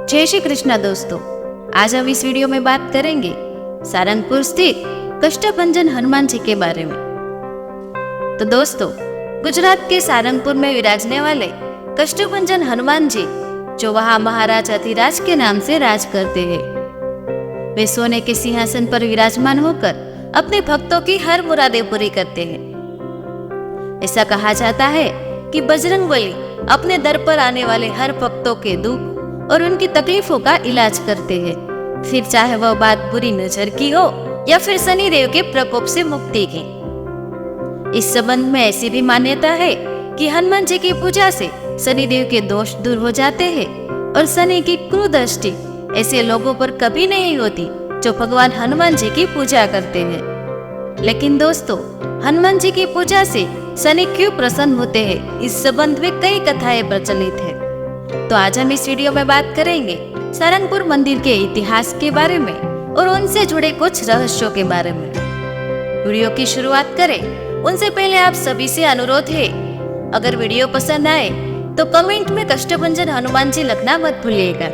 जय श्री कृष्णा दोस्तों। आज हम इस वीडियो में बात करेंगे सारंगपुर स्थित कष्टभंजन हनुमान जी के बारे में। तो दोस्तों, गुजरात के सारंगपुर में विराजने वाले कष्टभंजन हनुमान जी, जो वहां महाराज अधिराज के नाम से राज करते हैं, वे सोने के सिंहासन पर विराजमान होकर अपने भक्तों की हर मुरादें पूरी करते हैं। ऐसा कहा जाता है कि बजरंगबली अपने दर पर आने वाले हर भक्तों के दुख और उनकी तकलीफों का इलाज करते हैं, फिर चाहे वह बात बुरी नजर की हो या फिर शनिदेव के प्रकोप से मुक्ति की। इस संबंध में ऐसी भी मान्यता है कि हनुमान जी की पूजा से शनिदेव के दोष दूर हो जाते हैं और शनि की कुदृष्टि ऐसे लोगों पर कभी नहीं होती जो भगवान हनुमान जी की पूजा करते हैं। लेकिन दोस्तों, हनुमान जी की पूजा से शनि क्यों प्रसन्न होते हैं, इस संबंध में कई कथाएं प्रचलित है। तो आज हम इस वीडियो में बात करेंगे सारंगपुर मंदिर के इतिहास के बारे में और उनसे जुड़े कुछ रहस्यों के बारे में। वीडियो की शुरुआत करें उनसे पहले आप सभी से अनुरोध है, अगर वीडियो पसंद आए तो कमेंट में कष्टभंजन हनुमान जी लिखना मत भूलिएगा।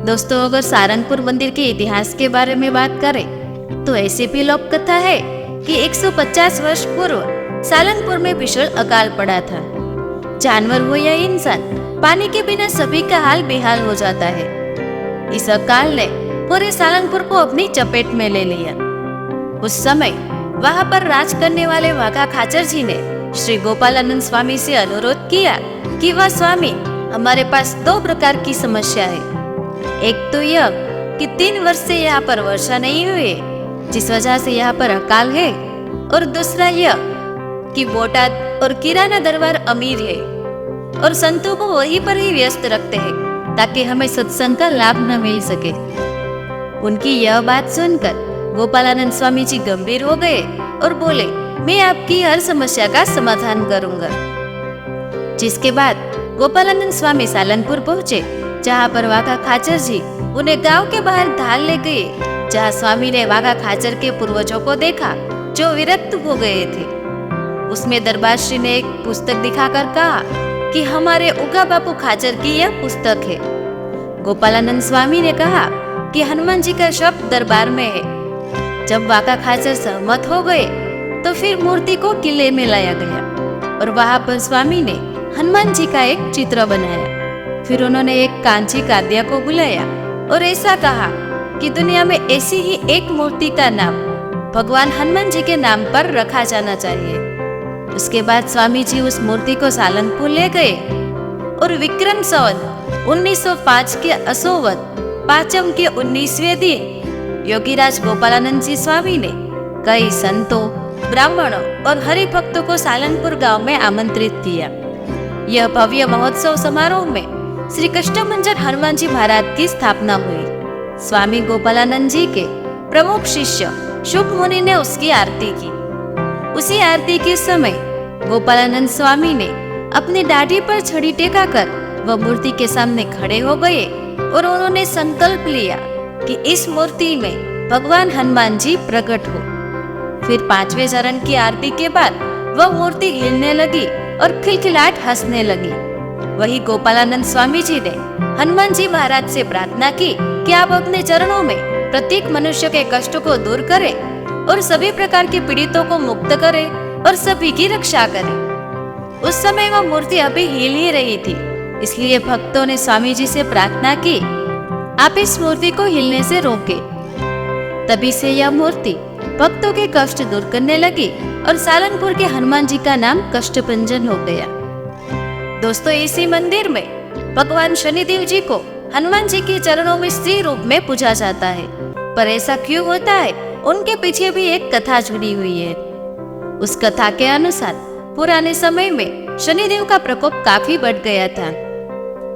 दोस्तों, अगर सारंगपुर मंदिर के इतिहास के बारे में बात करें तो ऐसी भी लोक कथा है कि 150 वर्ष पूर्व सारंगपुर में भीषण अकाल पड़ा था। जानवर हो या इंसान, पानी के बिना सभी का हाल बेहाल हो जाता है। इस अकाल ने पूरे सारंगपुर को अपनी चपेट में ले लिया। उस समय वहां पर राज करने वाले वाघा खाचर जी ने श्री गोपालानंद स्वामी से अनुरोध किया कि वह स्वामी, हमारे पास 2 प्रकार की समस्या है। एक तो यह कि 3 वर्ष से यहाँ पर वर्षा नहीं हुई, जिस वजह से यहाँ पर अकाल है, और दूसरा यह कि बोटाद और किराना दरबार अमीर है और संतों को वहीं पर ही व्यस्त रखते हैं ताकि हमें सत्संग का लाभ न मिल सके। उनकी यह बात सुनकर गोपालानंद स्वामी जी गंभीर हो गए और बोले, मैं आपकी हर समस्या का समाधान करूंगा। जिसके बाद गोपालानंद स्वामी सालनपुर पहुंचे, जहां पर वाघा खाचर जी उन्हें गांव के बाहर ढाल ले गए, जहां स्वामी ने वाघा खाचर के पूर्वजों को देखा जो विरक्त हो गए थे। उसमें दरबार श्री ने एक पुस्तक दिखाकर कहा कि हमारे उगा बापू खाचर की यह पुस्तक है। गोपालानंद स्वामी ने कहा कि हनुमान जी का शब्द दरबार में है। जब वाघा खाचर सहमत हो गए तो फिर मूर्ति को किले में लाया गया और वहां पर स्वामी ने हनुमान जी का एक चित्र बनाया। फिर उन्होंने एक कांची काद्या को बुलाया और ऐसा कहा कि दुनिया में ऐसी ही एक मूर्ति का नाम भगवान हनुमान जी के नाम पर रखा जाना चाहिए। उसके बाद स्वामी जी उस मूर्ति को सालनपुर ले गए और विक्रम संवत 1905 के असोवत पाचम के 19वें दिन योगीराज गोपालानंद जी स्वामी ने कई संतों, ब्राह्मणों और हरिभक्तों को सालनपुर गांव में आमंत्रित किया। यह भव्य महोत्सव समारोह में श्री कष्टभंजन हनुमान जी महाराज की स्थापना हुई। स्वामी गोपालानंद जी के प्रमुख शिष्य शुभ मुनि ने उसकी आरती की। उसी आरती के समय गोपालानंद स्वामी ने अपनी दाढ़ी पर छड़ी टेका कर वह मूर्ति के सामने खड़े हो गए और उन्होंने संकल्प लिया कि इस मूर्ति में भगवान हनुमान जी प्रकट हो। फिर 5वें चरण की आरती के बाद वह मूर्ति हिलने लगी और खिलखिलाहट हंसने लगी। वही गोपालानंद स्वामी जी ने हनुमान जी महाराज से प्रार्थना की कि आप अपने चरणों में प्रत्येक मनुष्य के कष्टों को दूर करें और सभी प्रकार के पीड़ितों को मुक्त करें और सभी की रक्षा करें। उस समय वह मूर्ति अभी हिल ही रही थी, इसलिए भक्तों ने स्वामी जी से प्रार्थना की, आप इस मूर्ति को हिलने से रोकें। तभी से यह मूर्ति भक्तों के कष्ट दूर करने लगी और सालनपुर के हनुमान जी का नाम कष्टभंजन हो गया। दोस्तों, इसी मंदिर में भगवान शनिदेव जी को हनुमान जी के चरणों में स्त्री रूप में पूजा जाता है। पर ऐसा क्यों होता है, उनके पीछे भी एक कथा जुड़ी हुई है। उस कथा के अनुसार पुराने समय में शनिदेव का प्रकोप काफी बढ़ गया था।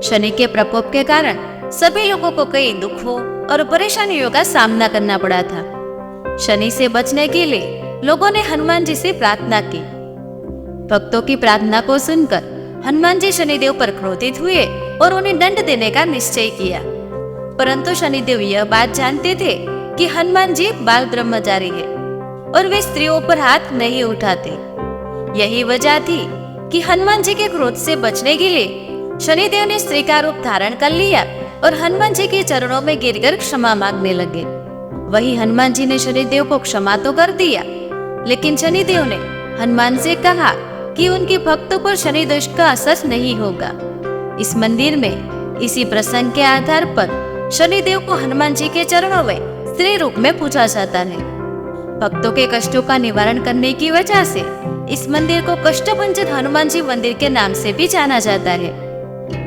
शनि के प्रकोप के कारण सभी लोगों को कई दुखों और परेशानियों का सामना करना पड़ा था। शनि से बचने के लिए लोगों ने हनुमान जी से प्रार्थना की। भक्तों की प्रार्थना को सुनकर हनुमान जी शनिदेव पर क्रोधित हुए और उन्हें दंड देने का निश्चय किया। परंतु शनिदेव यह बात जानते थे कि हनुमान जी बाल ब्रह्मचारी है और वे स्त्रियों पर हाथ नहीं उठाते। यही वजह थी कि हनुमान जी के क्रोध से बचने के लिए शनिदेव ने स्त्री का रूप धारण कर लिया और हनुमान जी के चरणों में गिरकर क्षमा मांगने लगे। वही हनुमान जी ने शनिदेव को क्षमा तो कर दिया, लेकिन शनिदेव ने हनुमान से कहा कि उनके भक्तों पर शनि दोष का असर नहीं होगा। इस मंदिर में इसी प्रसंग के आधार पर शनिदेव को हनुमान जी के चरणों में स्त्री रूप में पूजा जाता है। भक्तों के कष्टों का निवारण करने की वजह से इस मंदिर को कष्टभंजन हनुमान जी मंदिर के नाम से भी जाना जाता है।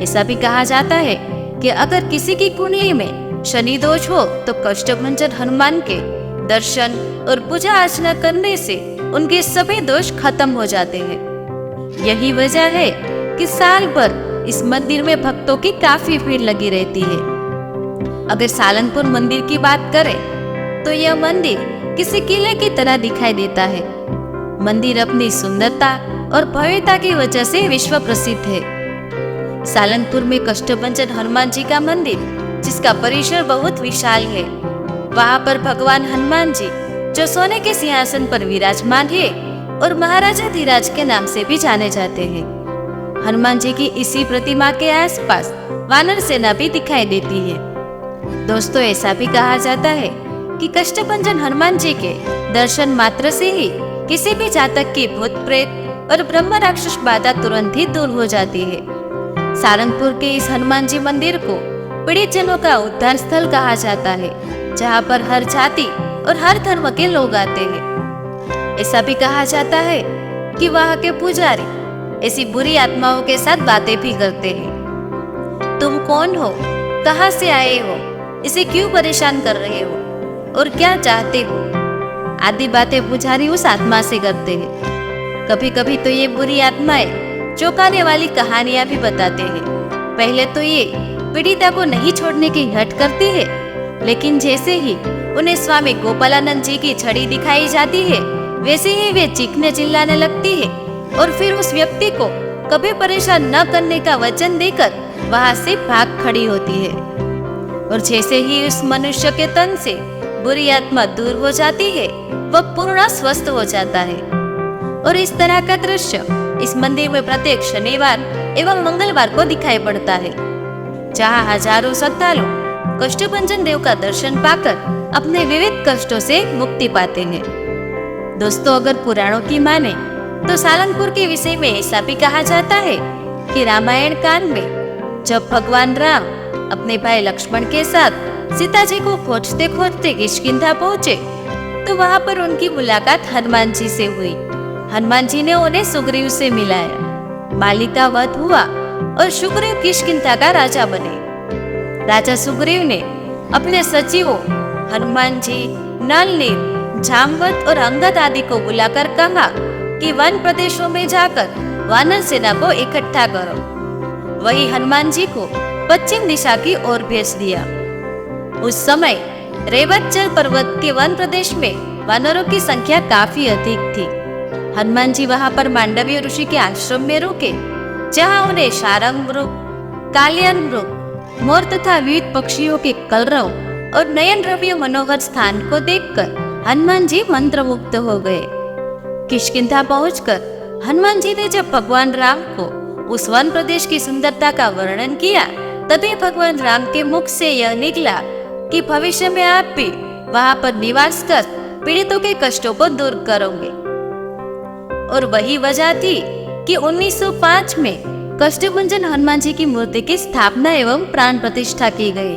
ऐसा भी कहा जाता है कि अगर किसी की कुंडली में शनि दोष हो तो कष्टभंजन हनुमान के दर्शन और पूजा अर्चना करने से उनके सभी दोष खत्म हो जाते हैं। यही वजह है कि साल भर इस मंदिर में भक्तों की काफी भीड़ लगी रहती है। अगर सालनपुर मंदिर की बात करें तो यह मंदिर किसी किले की तरह दिखाई देता है। मंदिर अपनी सुंदरता और भव्यता की वजह से विश्व प्रसिद्ध है। सालनपुर में कष्टभंजन हनुमान जी का मंदिर, जिसका परिसर बहुत विशाल है, वहां पर भगवान हनुमान जी जो सोने के सिंहासन पर विराजमान है और महाराजा धीराज के नाम से भी जाने जाते हैं। हनुमान जी की इसी प्रतिमा के आसपास वानर सेना भी दिखाई देती है। दोस्तों, ऐसा भी कहा जाता है कि कष्टभंजन हनुमान जी के दर्शन मात्र से ही किसी भी जातक की भूत प्रेत और ब्रह्म राक्षस बाधा तुरंत ही दूर हो जाती है। सारंगपुर के इस हनुमान जी मंदिर को पीड़ित जनों का उद्धार स्थल कहा जाता है, जहाँ पर हर जाति और हर धर्म के लोग आते हैं। ऐसा भी कहा जाता है कि वहाँ के पुजारी ऐसी बुरी आत्माओं के साथ बातें भी करते हैं। तुम कौन हो, कहाँ से आए हो, इसे क्यों परेशान कर रहे हो और क्या चाहते हो, आदि बातें पुजारी उस आत्मा से करते हैं। कभी कभी तो ये बुरी आत्माएं चौंकाने वाली कहानियां भी बताते हैं। पहले तो ये पीड़िता को नहीं छोड़ने की हट करती है, लेकिन जैसे ही उन्हें स्वामी गोपालानंद जी की छड़ी दिखाई जाती है, वैसे ही वे चीखने चिल्लाने लगती है और फिर उस व्यक्ति को कभी परेशान न करने का वचन देकर वहां से भाग खड़ी होती है। और जैसे ही उस मनुष्य के तन से बुरी आत्मा दूर हो जाती है, वह पूर्ण स्वस्थ हो जाता है। और इस तरह का दृश्य इस मंदिर में प्रत्येक शनिवार एवं मंगलवार को दिखाई पड़ता है, जहां हजारों श्रद्धालु कष्टभंजन देव का दर्शन पाकर अपने विविध कष्टों से मुक्ति पाते हैं। दोस्तों, अगर पुराणों की माने तो सारंगपुर के विषय में ऐसा भी कहा जाता है कि रामायण काल में जब भगवान राम अपने भाई लक्ष्मण के साथ सीता जी को खोजते खोजते किष्किंधा पहुंचे, तो वहां पर उनकी मुलाकात हनुमान जी से हुई। हनुमान जी ने उन्हें सुग्रीव से मिलाया, माली का वध हुआ और सुग्रीव किष्किंधा का राजा बने। राजा सुग्रीव ने अपने सचिवों हनुमान जी, नल नील, जामवंत और अंगद आदि को बुलाकर कहा कि वन प्रदेशों में जाकर वानर सेना को इकट्ठा करो। वही हनुमान जी को पश्चिम दिशा की ओर भेज दिया। उस समय रेवतचल पर्वत के वन प्रदेश में वानरों की संख्या काफी अधिक थी। हनुमान जी वहां पर मांडव्य ऋषि के आश्रम में रुके, जहां उन्हें शारंग मृग, कालियान मृग, मोर तथा विविध पक्षियों के कलरव और नयन रम्य मनोहर स्थान को देखकर हनुमान जी मंत्रमुग्ध हो गए। किष्किंधा पहुंचकर हनुमान जी ने जब भगवान राम को उस वन प्रदेश की सुंदरता का वर्णन किया, तभी भगवान राम के मुख से यह निकला कि भविष्य में आप भी वहां पर निवास कर पीड़ितों के कष्टों को दूर करोगे। और वही वजह थी कि 1905 में कष्टभंजन हनुमान जी की मूर्ति की स्थापना एवं प्राण प्रतिष्ठा की गई।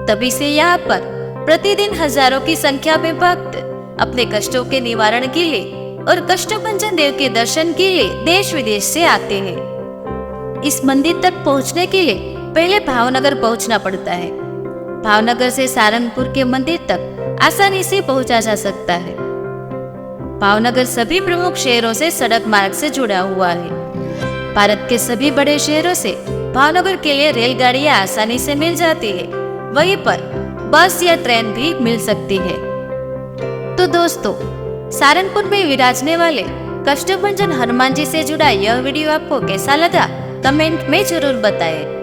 तभी से यहाँ पर प्रतिदिन हजारों की संख्या में भक्त अपने कष्टों के निवारण के लिए और कष्टभंजन देव के दर्शन के लिए देश विदेश से आते हैं। इस मंदिर तक पहुंचने के लिए पहले भावनगर पहुंचना पड़ता है। भावनगर से सारंगपुर के मंदिर तक आसानी से पहुंचा जा सकता है। भावनगर सभी प्रमुख शहरों से सड़क मार्ग से जुड़ा हुआ है। भारत के सभी बड़े शहरों से भावनगर के लिए रेलगाड़ियां आसानी से मिल जाती है। वहीं पर बस या ट्रेन भी मिल सकती है। तो दोस्तों, सारंगपुर में विराजने वाले कष्टभंजन हनुमान जी से जुड़ा यह वीडियो आपको कैसा लगा, कमेंट में जरूर बताएं।